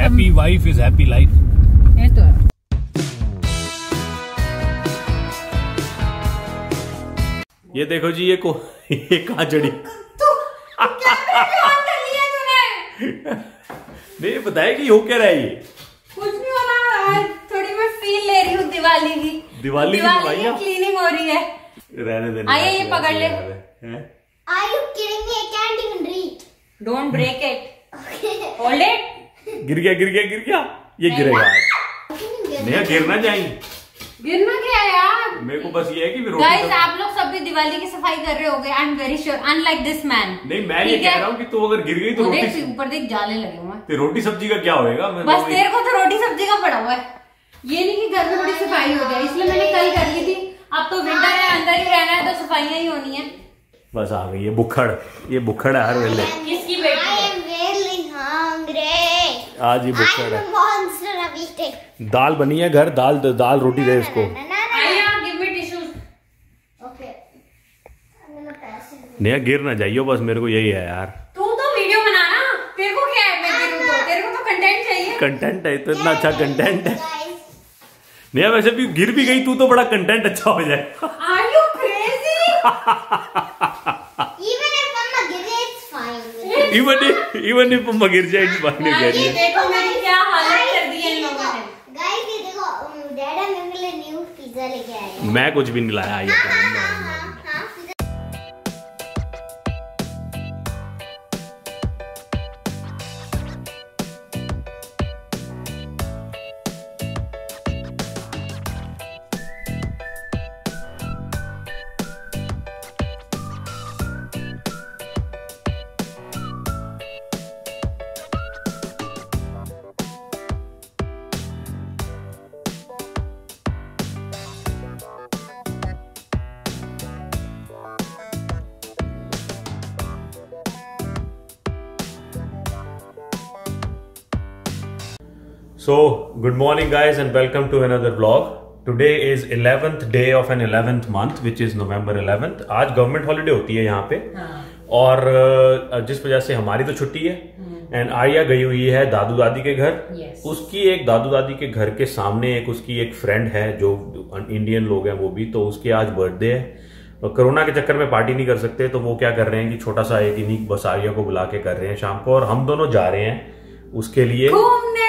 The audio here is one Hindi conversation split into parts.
Happy wife is happy life. ये तो है। ये देखो जी, ये कहाँ चढ़ी? नहीं बताया कि हो क्या रहा है ये? कुछ नहीं हो रहा, थोड़ी मैं फील ले रही हूँ दिवाली की। दिवाली की क्लीनिंग हो रही है। रहने देने। आइए ये पकड़ ले। Are you kidding me? I can't even read. Don't break it. Hold it. गिर गया। ये गिरेगा आज। नहीं गिरना चाहिए। गिरना क्या है यार? मेरे को बस ये है कि गाइस आप लोग सब भी दिवाली की सफाई कर रहे होगे। I am very sure, unlike this man. नहीं मैं ये कह रहा हूँ कि तू अगर गिर गई तो रोटी ऊपर देख जाले लगे हुए तो रोटी सब्जी का क्या होएगा? बस तेरे को तो रोटी सब्जी का पड़ा हुआ है। ये नहीं कि घर में थोड़ी सफाई हो जाए, इसलिए मैंने कल कर ली थी। अब तो विंटर है, अंदर ही रहना है तो सफाइयां ही होनी है। बस आ गई ये बुखड़ है हर वेले। किसकी बेटी है? I am really hungry. आज ये बुखड़ I am है। a monster of eating. दाल बनी है घर, दाल रोटी दे इसको। Give me tissues. Okay. I'm gonna pass it. नहीं गिर ना जाइयो, बस मेरे को यही है यार। तू तो वीडियो बनाना, तेरे को क्या है? मैं गिरूं तो तेरे को तो कंटेंट चाहिए। कंटेंट है तो इतना अच्छा कंटेंट है। Guys. नहीं वैसे भी गिर भी गई तू तो बड़ा कंटेंट अच्छा हो जाए। Are you crazy? Even if Mama gives it, it's fine. Even if मम्मा गिर जाए इस बात में कह रही ये है। देखो मेरी क्या हालत कर दी है इन लोगों ने। Guys, ये देखो, डैडा मेरे लिए न्यू पिज्जा लेके आए हैं। मैं कुछ भी नहीं लाया ये So, good morning guys and welcome to another vlog. Today is 11th day of an 11th month which is November 11th. आज गवर्नमेंट हॉलिडे होती है यहाँ पे। और जिस वजह से हमारी तो छुट्टी है एंड आर्या गई हुई है दादू दादी के घर। उसकी एक दादू दादी के घर के सामने उसकी एक फ्रेंड है जो इंडियन लोग हैं वो भी, तो उसके आज बर्थडे है। कोरोना के चक्कर में पार्टी नहीं कर सकते तो वो क्या कर रहे हैं कि छोटा सा एक यूनिक बस आर्या को बुला के कर रहे हैं शाम को, और हम दोनों जा रहे हैं उसके लिए घूमने।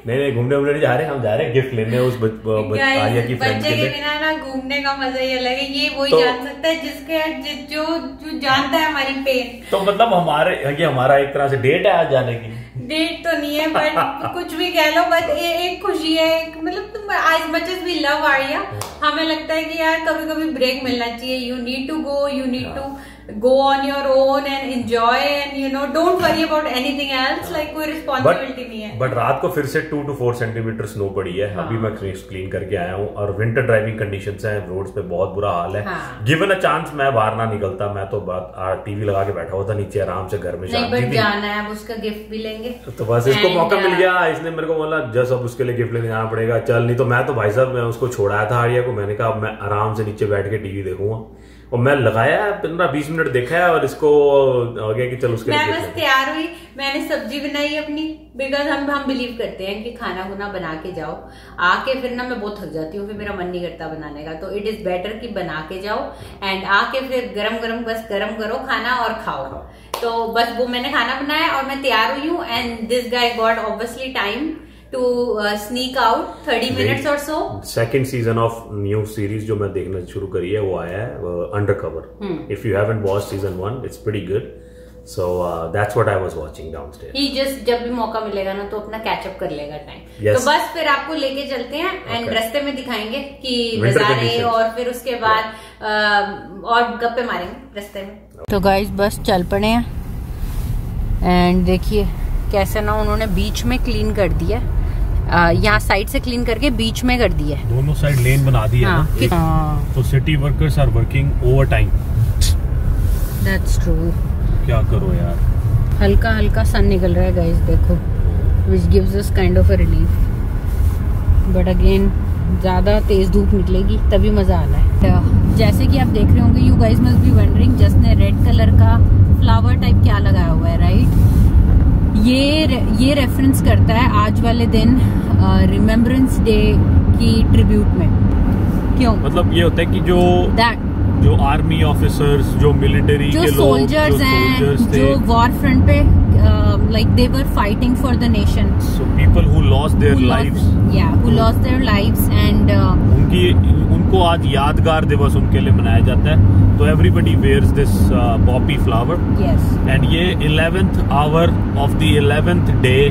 नहीं घूमने नहीं जा रहे, हम जा रहे हैं गिफ्ट लेने उस आर्या की फ्रेंड के लिए। बिना ना घूमने का मजा ही अलग है। ये वही जान सकता है जिसके जो जानता है हमारी पेन। तो मतलब हमारा एक तरह से डेट है आज जाने की। डेट तो नहीं है बट कुछ भी कह लो, बट एक खुशी है। मतलब तुम as much as we love Arya, हमें लगता है कि यार कभी कभी ब्रेक मिलना चाहिए। You need to go on your own and enjoy and you know don't worry about anything else, like कोई रिस्पॉन्सिबिलिटी नहीं है। बट रात को फिर से 2 to 4 सेंटीमीटर स्नो पड़ी है। अभी मैं क्लीन करके आया हूँ और विंटर ड्राइविंग कंडीशंस हैं, रोड्स पे बहुत बुरा हाल है। गिवन अ चांस मैं बाहर ना निकलता, मैं तो टीवी लगा के बैठा हुआ था नीचे आराम से घर में। बट जाना है, अब उसका गिफ्ट भी लेंगे तो बस इसको मौका मिल गया। इसने मेरे को बोला जस्ट अब उसके लिए गिफ्ट लेने जाना पड़ेगा, चल। नहीं तो मैं तो भाई साहब मैं उसको छोड़ाया था आर्या को, मैंने कहा अब मैं आराम से नीचे बैठ के टीवी देखूंगा। और मैं लगाया 15-20 मिनट देखा है और इसको हो गया कि चल उसके मैं बस तैयार हुई, मैंने सब्जी बनाई अपनी, बिकॉज हम बिलीव करते हैं कि खाना खुना बना के जाओ, आके फिर ना मैं बहुत थक जाती हूँ, फिर मेरा मन नहीं करता बनाने का। तो इट इज बेटर कि बना के जाओ एंड आके फिर गरम करो खाना और खाओ। तो बस वो मैंने खाना बनाया और मैं तैयार हुई हूँ and this guy got obviously time to sneak out 30 minutes or so. Second season of new series जो मैं देखना शुरू करी है वो आया है Undercover. If you haven't watched season 1, it's pretty good. So that's what I was watching downstairs. He just जब भी मौका मिलेगा ना तो अपना कैचअप कर लेगा टाइम। Yes. तो बस फिर आपको लेके चलते हैं एंड रास्ते में दिखाएंगे कि नजारे, और फिर उसके बाद और गप्पे मारेंगे रास्ते में। तो गाइस बस चल पड़े हैं एंड देखिए कैसे ना उन्होंने बीच में क्लीन कर दिया। यहाँ साइड से क्लीन करके बीच में कर दिया है, दोनों साइड लेन बना दी है ना। तो city workers are working over time. That's true. क्या करो यार, हल्का हल्का सन निकल रहा है गाइस देखो, which gives us kind of a relief, but again ज्यादा तेज धूप निकलेगी तभी मजा आना है। जैसे कि आप देख रहे होंगे, you guys must be wondering, just ने रेड कलर का फ्लावर टाइप क्या लगाया हुआ है, राइट? ये रेफरेंस करता है आज वाले दिन रिमेम्बरेंस डे की ट्रिब्यूट में। क्यों? मतलब ये होता है कि जो आर्मी ऑफिसर्स, जो मिलिट्री के लोग, सोल्जर्स हैं, जो वॉर फ्रंट पे like they were fighting for the nation. So people who lost their lives. Yeah, who lost their lives and उनको आज यादगार दिवस उनके लिए मनाया जाता है। तो everybody wears this poppy flower. Yes. And ये 11th hour of the 11th day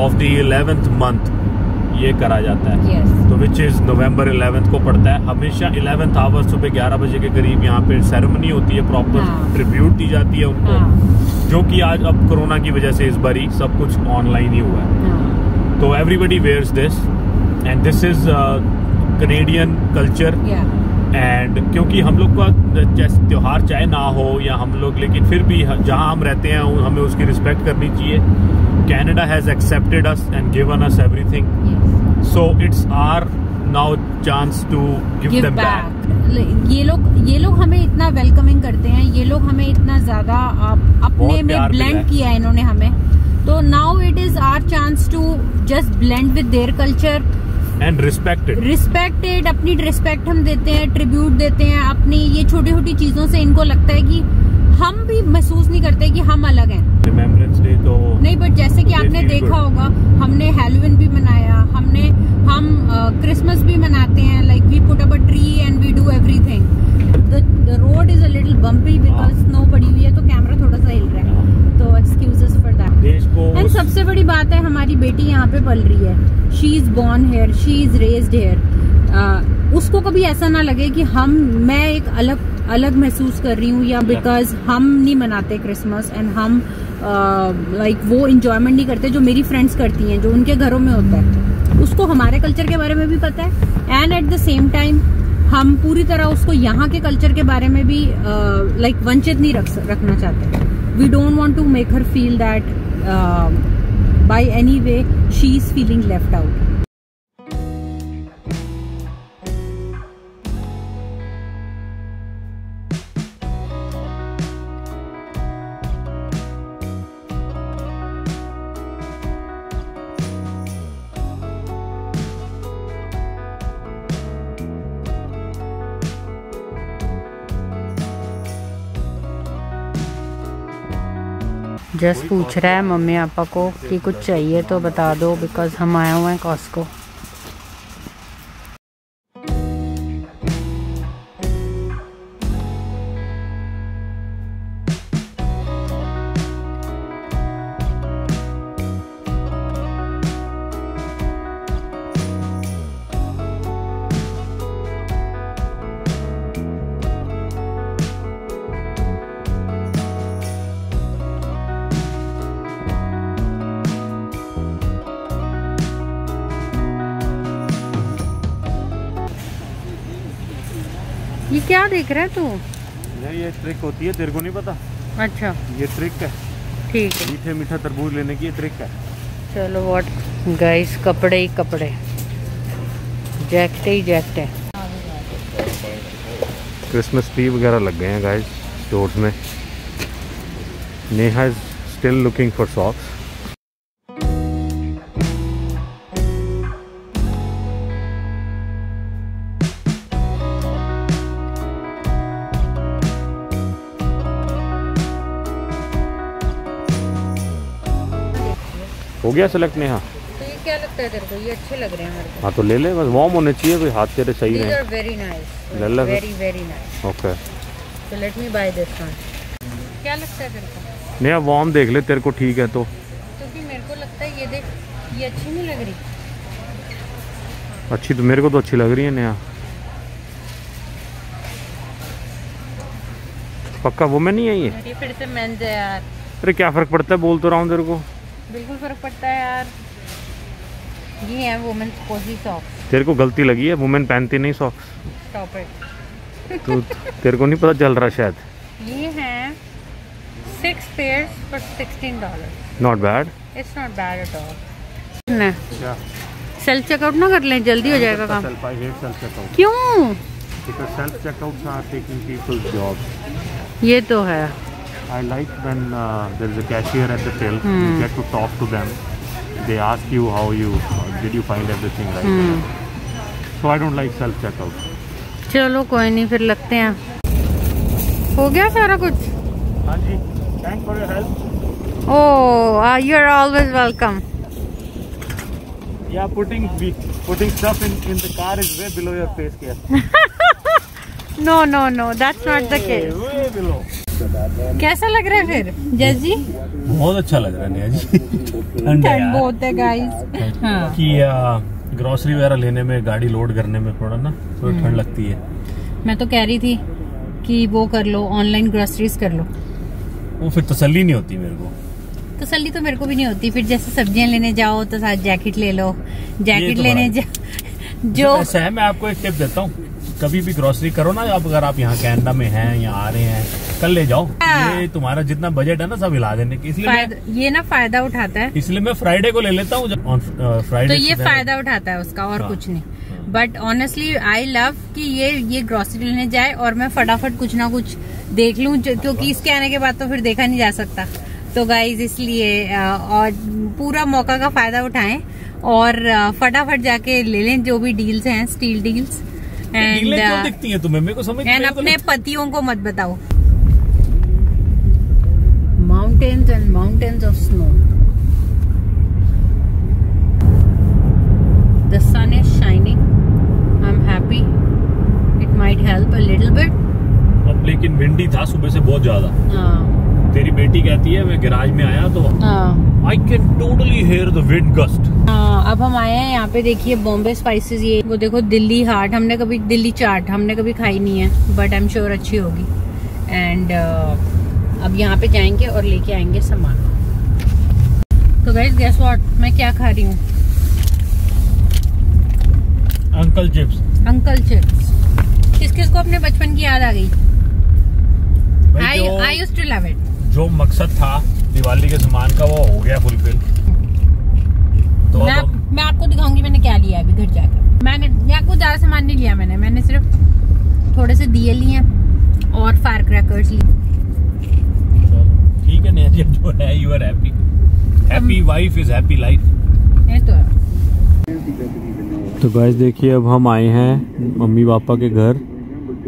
of the 11th month ये करा जाता है। Yes. तो विच इज नवंबर 11 को पड़ता है। हमेशा 11th आवर सुबह 11 बजे के करीब यहाँ पे सेरेमनी होती है, प्रॉपर ट्रिब्यूट दी जाती है उनको, जो कि आज अब कोरोना की वजह से इस बारी सब कुछ ऑनलाइन ही हुआ है। तो everybody wears this and this is Canadian culture. And क्योंकि हम लोग का जैसे त्योहार चाहे ना हो या हम लोग, लेकिन फिर भी जहाँ हम रहते हैं हमें उसकी रिस्पेक्ट करनी चाहिए। Canada has accepted us and given us everything. Yes. So it's our now chance to give them back. ये लोग हमें इतना वेलकमिंग करते हैं, ये लोग हमें इतना ज्यादा अपने में ब्लेंड किया है इन्होंने हमें। तो now it is our chance to just blend with their culture and respected. अपनी रिस्पेक्ट हम देते हैं, ट्रिब्यूट देते हैं अपनी ये छोटी छोटी चीजों से। इनको लगता है कि हम भी महसूस नहीं करते कि हम अलग हैं। रिमेम्बरेंस डे तो नहीं, बट जैसे कि आपने देखा होगा हमने हैलोवीन भी मनाया, हम क्रिसमस भी मनाते हैं। Like we put up a tree and we do everything. The road is a little bumpy because snow पड़ी हुई है, तो कैमरा थोड़ा सा हिल रहा है, तो एक्सक्यूजेस फॉर दैट। एंड सबसे बड़ी बात है हमारी बेटी यहाँ पे पल रही है। She is born here, she is raised here. उसको कभी ऐसा ना लगे कि मैं एक अलग महसूस कर रही हूँ, या बिकॉज हम नहीं मनाते क्रिसमस एंड हम लाइक वो इंजॉयमेंट नहीं करते जो मेरी फ्रेंड्स करती हैं, जो उनके घरों में होता है। उसको हमारे कल्चर के बारे में भी पता है and at the same time हम पूरी तरह उसको यहाँ के कल्चर के बारे में भी लाइक वंचित नहीं रखना चाहते। We don't want to make her feel that by any way she is feeling left out. Just पूछ रहा है मम्मी पापा को कि कुछ चाहिए तो बता दो, बिकॉज हम आए हुए हैं कॉस्को। ये क्या देख रहा है तू? ये ट्रिक होती है, तेरे को नहीं पता? अच्छा, ये ट्रिक है। ठीक है, मीठे मीठा तरबूज लेने की ये ट्रिक है। चलो व्हाट गाइस, कपड़े ही कपड़े, जैकेट ही जैकेट। क्रिसमस ट्री वगैरह लग गए हैं गाइस स्टोर्स में। Neha is still looking for socks. हो गया सेलेक्ट नेहा? तो ये क्या लगता है तेरे को? ये अच्छे लग रहे हैं मेरे को। हाँ तो ले ले, बस वार्म होने चाहिए भाई, हाथ तेरे सही रहे। These are very nice. ले ले, very nice. Okay, so let me buy this one. क्या लगता है तेरे को? नेहा वार्म देख ले, तेरे को ठीक है तो। क्योंकि मेरे को लगता है ये देख, ये अच्छी नहीं लग रही। अच्छी तो मेरे को तो अच्छी लग रही है नेहा। पक्का वुमेन नहीं है ये? फिर से मेंस है यार। अरे क्या फर्क पड़ता है, बोल तो रहा हूँ तेरे को। बिल्कुल फर्क पड़ता है यार। ये है वुमेन कोजी सॉक्स। तेरे को गलती लगी है, वुमेन पहनती नहीं सॉक्स। Stop it. तो तेरे को नहीं पता चल रहा शायद। ये हैं 6 pairs for $16. Not bad. It's not bad at all. ना सेल्फ चेकआउट ना कर लें, जल्दी हो जाएगा काम। क्यों? Self checkout are taking people's jobs. ये तो है। I like when there is a cashier at the till. You get to talk to them. They ask you how you did you find everything right. So I don't like self checkout. चलो कोई नहीं, फिर लगते हैं। हो गया सारा कुछ? हाँ जी, thanks for your help. Oh, you're always welcome. Yeah, putting stuff in the car is way below your face here. No, that's not the case. Way below. कैसा लग रहा है फिर जज जी? बहुत अच्छा लग रहा है नेहा जी। ठंड बहुत है गाइस। हाँ। कि ग्रोसरी वगैरह लेने में, गाड़ी लोड करने में थोड़ा ठंड लगती है। मैं तो कह रही थी कि वो कर लो, ऑनलाइन ग्रोसरीज कर लो। वो फिर तसल्ली नहीं होती मेरे को। तसल्ली तो मेरे को भी नहीं होती। फिर जैसे सब्जियां लेने जाओ तो साथ जैकेट ले लो, जैकेट तो लेने जाओ जो ऐसा है। मैं आपको एक टिप देता हूँ, कभी भी ग्रोसरी करो ना, अगर आप यहाँ कनाडा में हैं या आ रहे हैं, कल ले जाओ। ये तुम्हारा जितना बजट है ना सब हिला देने की, इसलिए ये ना फायदा उठाता है। इसलिए मैं फ्राइडे को ले लेता हूँ फ्राइडे। तो ये फायदा उठाता है उसका, और कुछ नहीं। बट ऑनेस्टली आई लव कि ये ग्रोसरी लेने जाए और मैं फटाफट कुछ ना कुछ देख लूँ, क्योंकि इसके आने के बाद तो फिर देखा नहीं जा सकता। तो गाइज इसलिए और पूरा मौका का फायदा उठाएं और फटाफट जाके ले लें जो भी डील्स हैं, स्टील डील्स। एंड क्यों दिखती है तुम्हें? मेरे को समझ नहीं। अपने पतियों को मत बताओ। Mountains and mountains of snow. The sun is shining. I am happy. It might help a little bit. अब लेकिन विंडी था सुबह से बहुत ज्यादा। हाँ। तेरी बेटी कहती है मैं गैराज में आया तो I can totally here the wind gust. हाँ, अब हम आए हैं यहाँ पे। देखिए बॉम्बे स्पाइसेस, ये वो देखो दिल्ली हाट। दिल्ली चाट हमने कभी खाई नहीं है, बट आई एम श्योर अच्छी होगी। एंड अब यहाँ पे जाएंगे और लेके आएंगे सामान। तो गाइस गेस व्हाट, मैं क्या खा रही हूँ? Uncle chips. Uncle chips. किस को अपने बचपन की याद आ गई? I used to love it. जो मकसद था दिवाली के सामान का वो हो गया फुलफिल। तो मैं आपको दिखाऊंगी मैंने क्या लिया अभी घर जाके। मैंने आपको ज्यादा सामान नहीं लिया, मैंने सिर्फ थोड़े से दिए लिए और फायर क्रैकर्स लिए। ठीक है नेहा जी, जो है you are happy. Happy wife is happy life. तो गाइस देखिए, अब हम आए हैं मम्मी पापा के घर।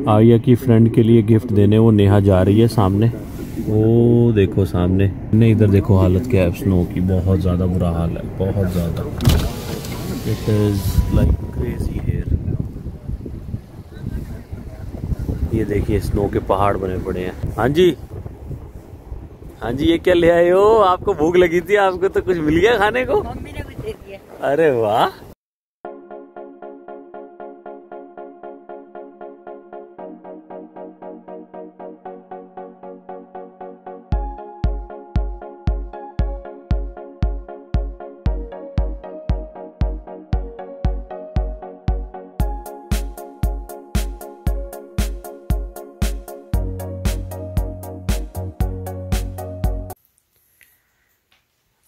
आर्या की फ्रेंड के लिए गिफ्ट देने वो नेहा जा रही है सामने। वो देखो सामने, नहीं इधर देखो हालत क्या है स्नो की। बहुत ज़्यादा बुरा हाल है, बहुत ज़्यादा। It is like crazy here. ये देखिए स्नो के पहाड़ बने पड़े हैं। हाँ जी, हाँ जी, ये क्या ले आए हो? आपको भूख लगी थी, आपको तो कुछ मिल गया खाने को? मम्मी ने कुछ दे दिया। अरे वाह।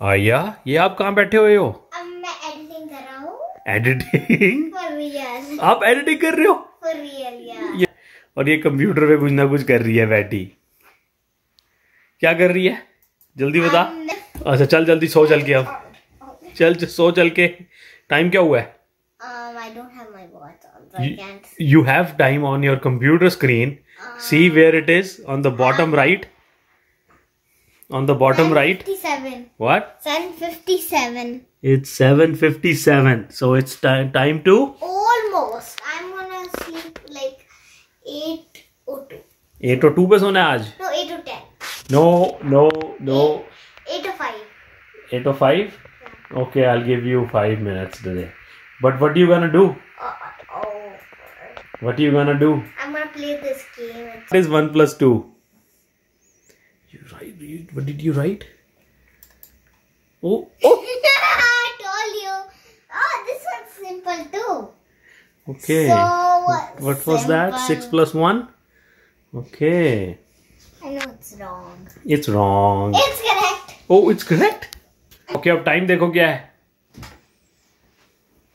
आर्या, ये आप कहाँ बैठे हुए हो? अब मैं एडिटिंग कर रहा हूँ। एडिटिंग? For real. आप एडिटिंग कर रहे हो? For real, yeah. और ये कंप्यूटर पे कुछ ना कुछ कर रही है बैठी। क्या कर रही है? जल्दी बता। अच्छा चल जल्दी सो चल के। अब चल सो चल के। टाइम क्या हुआ है? I don't have my watch on, so I can't. You have time on your computer screen. See where it is on the bottom right. On the bottom right. 7:57. What? 7:57. It's 7:57. So it's time to. Almost. I'm gonna sleep like 8:02. 8:02 पे सोना है आज? No, 8:10. No. 8:05. 8:05? Okay, I'll give you 5 minutes today. But what are you gonna do? What are you gonna do? I'm gonna play this game. What is 1 + 2? What did you write? Oh. I told you. Oh, this one's simple too. Okay. So what was that? 6 + 1? Okay. I know it's wrong. It's wrong. It's correct. Oh, it's correct? Okay, अब टाइम देखो क्या है?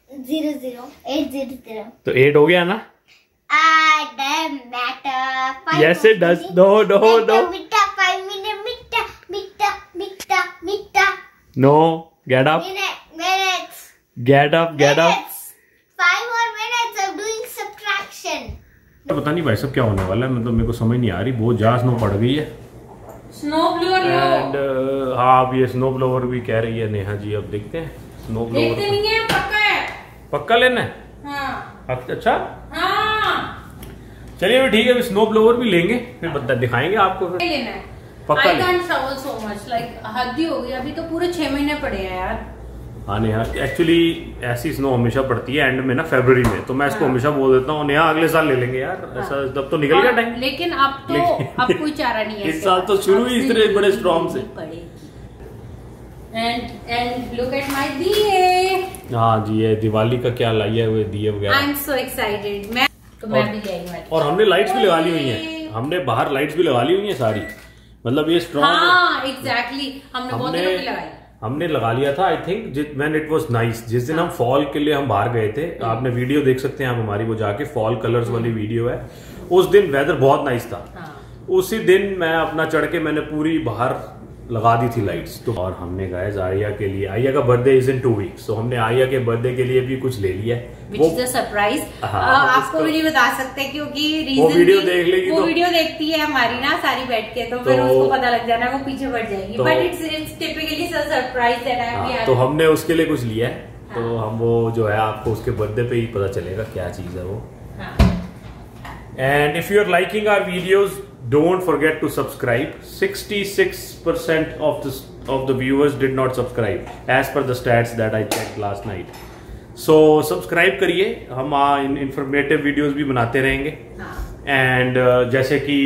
00. 8:00. तो 8 हो गया ना? Doesn't matter. Yes, it does. No. 5 minutes no, get up, Minutes. Get up, get up. Minutes. 5 more minutes of doing subtraction. पता नहीं भाई सब क्या होने वाला है, मतलब मेरे को समझ नहीं आ रही, बहुत ज्यादा स्नो पड़ गई है। स्नो ब्लोअर एंड हाँ, अब ये स्नो ब्लोअर भी कह रही है नेहा जी, अब देखते हैं स्नो ब्लोअर। देखते नहीं है, पक्का है। पक्का लेना है? हाँ। अच्छा, हाँ। चलिए अभी ठीक है, अभी स्नो ब्लोअर भी लेंगे, फिर बता दिखाएंगे आपको फिर। लेना है। पक्का I can't travel so much, like हद ही हो गई, अभी तो पूरे 6 महीने पड़े हैं यार। हाँ नेहा, एक्चुअली ऐसी स्नो हमेशा पड़ती है एंड में ना, फरवरी में, तो मैं इसको हमेशा बोल देता हूँ नेहा अगले साल ले लेंगे यार, ऐसा तब तो निकल गया टाइम। लेकिन अब कोई चारा नहीं है। इस साल तो शुरू ही इतने बड़े स्टॉर्म से। एंड लुक एट माय दिए। हाँ जी, ये दिवाली का क्या लाई है वो दिए वगैरह। I am so excited. मैं भी जाएंगी। और हमने लाइट्स भी लगा ली हुई हैं, हमने बाहर लाइट्स भी लगा ली हुई हैं सारी, मतलब ये स्ट्रॉन्ग। हाँ एग्जैक्टली, हमने बहुत दिनों की लगाई। हमने लगा लिया था I think when it was nice. जिस दिन हम फॉल के लिए हम बाहर गए थे, आपने वीडियो देख सकते हैं आप हमारी, वो जाके फॉल कलर्स वाली वीडियो है। उस दिन वेदर बहुत नाइस था। उसी दिन मैं अपना चढ़ के मैंने पूरी बाहर लगा दी थी लाइट्स। तो और हमने गाइस आर्या के लिए, आर्या का बर्थडे इज इन 2 वीक्स, तो हमने आर्या के बर्थडे के लिए भी कुछ ले लिया है। वो सरप्राइज आपको भी नहीं बता सकते, क्योंकि वो वीडियो देख लेगी, वो वीडियो देखती है हमारी ना सारी बैठ के, तो फिर उसको पता लग जाना, वो पीछे बढ़ जाएगी। But it's typically surprise that I have. तो हमने उसके लिए कुछ लिया है, तो हम वो जो है आपको उसके बर्थडे पे ही पता चलेगा क्या चीज है वो। And if you are liking our videos, don't forget to subscribe. 66% of the viewers did not subscribe as per the stats that I checked last night. So subscribe करिए, हम informative videos भी बनाते रहेंगे। And जैसे कि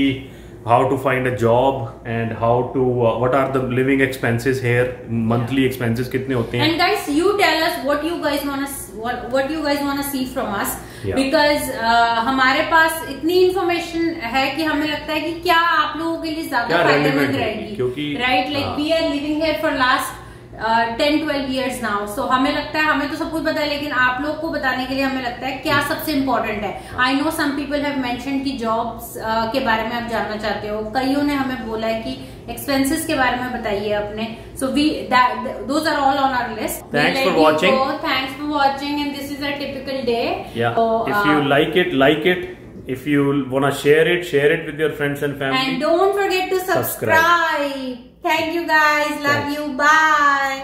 how to find a job and how to what are the living expenses here, monthly expenses कितने होते हैं। And guys, you tell us what you guys wanna see from us, because हमारे पास इतनी इंफॉर्मेशन है कि हमें लगता है कि क्या आप लोगों के लिए ज्यादा फायदेमंद रहेगी, क्योंकि right, like we are living here for last 10-12 years now. So हमें लगता है, हमें तो सब कुछ पता है, लेकिन आप लोग को बताने के लिए हमें लगता है क्या सबसे इम्पोर्टेंट है। I know some people have mentioned कि जॉब्स के बारे में आप जानना चाहते हो, कईयों ने हमें बोला है कि एक्सपेंसेस के बारे में बताइए अपने। So those are all on our list. Thanks for watching and this is a typical day. If you like it. If you wanna share it with your friends and family. And don't forget to subscribe. Thank you guys. Love you. Bye.